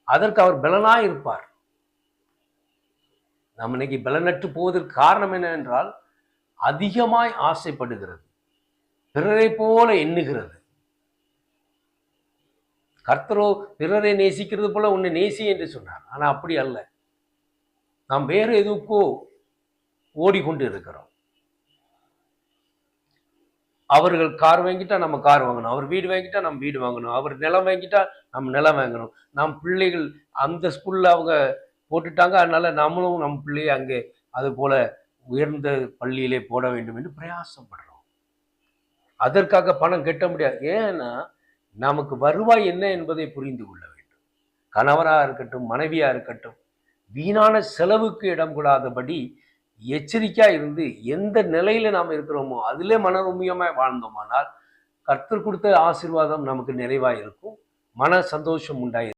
அதற்கு அவர் பலனாய் இருப்பார். நம்ம இன்னைக்கு பலனற்று போவதற்கு காரணம் என்ன என்றால், அதிகமாய் ஆசைப்படுகிறது, பிறரை போல எண்ணுகிறது. கர்த்தரோ பிறரை நேசிக்கிறது போல உன்னை நேசி என்று சொன்னார். ஆனா அப்படி அல்ல. நாம் வேறு எதுக்கோ ஓடிக்கொண்டு இருக்கிறோம். அவர்கள் கார் வாங்கிட்டா நம்ம கார் வாங்கணும், அவர் வீடு வாங்கிட்டா நம்ம வீடு வாங்கணும், அவர் நிலம் வாங்கிட்டா நம்ம நிலம் வாங்கணும், நம் பிள்ளைகள் அந்த ஸ்கூல்ல அவங்க போட்டுட்டாங்க, அதனால நம்மளும் நம் பிள்ளையை அங்கே அது போல உயர்ந்த பள்ளியிலே போட வேண்டும் என்று பிரயாசப்படுறோம். அதற்காக பணம் கட்ட முடியாது. ஏன்னா நமக்கு வருவாய் என்ன என்பதை புரிந்து கொள்ள வேண்டும். கணவரா இருக்கட்டும், மனைவியா இருக்கட்டும், வீணான செலவுக்கு இடம் கொடாதபடி எச்சரிக்கையா இருந்து எந்த நிலையில நாம் இருக்கிறோமோ அதிலே மனரம்யமாய் வாழ்ந்தோமானால் கர்த்தர் கொடுத்த ஆசீர்வாதம் நமக்கு நிறைவாக இருக்கும், மன சந்தோஷம் உண்டாயிருக்கும்.